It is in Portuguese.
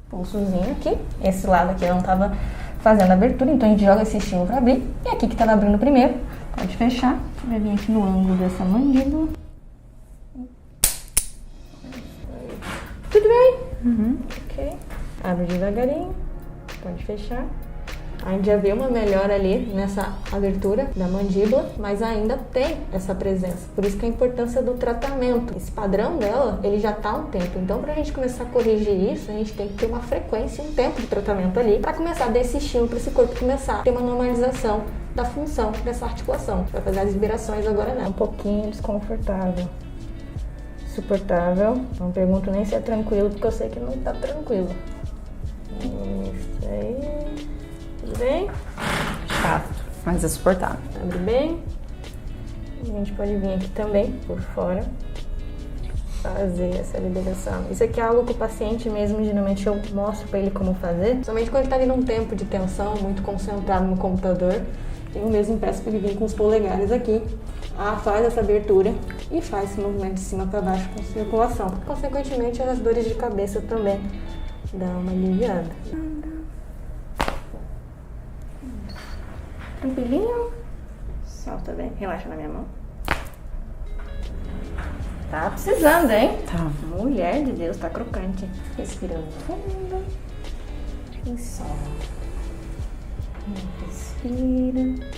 pulsozinho aqui. Esse lado aqui não tava fazendo abertura, então a gente joga esse estímulo pra abrir. E aqui que tava abrindo primeiro, pode fechar. Vai vir aqui no ângulo dessa mandíbula. Tudo bem? Ok. Abre devagarinho, pode fechar. A gente já viu uma melhora ali nessa abertura da mandíbula, mas ainda tem essa presença. Por isso que a importância do tratamento. Esse padrão dela, ele já tá há um tempo. Então, pra gente começar a corrigir isso, a gente tem que ter uma frequência, um tempo de tratamento ali, pra começar a dar esse estímulo pra esse corpo começar a ter uma normalização da função dessa articulação. A gente vai fazer as liberações agora, né? Um pouquinho desconfortável. Suportável. Não pergunto nem se é tranquilo, porque eu sei que não tá tranquilo. Isso aí. Tudo bem? Chato, mas é suportável. Abre bem. A gente pode vir aqui também, por fora, fazer essa liberação. Isso aqui é algo que o paciente mesmo, geralmente eu mostro pra ele como fazer. Somente quando ele tá ali num tempo de tensão, muito concentrado no computador, eu mesmo peço pra ele vir com os polegares aqui. Faz essa abertura e faz esse movimento de cima para baixo com circulação. Consequentemente, as dores de cabeça também dão uma aliviada. Tranquilinho. Solta bem. Relaxa na minha mão. Tá precisando, hein? Tá. Mulher de Deus, tá crocante. Respirando fundo. E solta. Respira.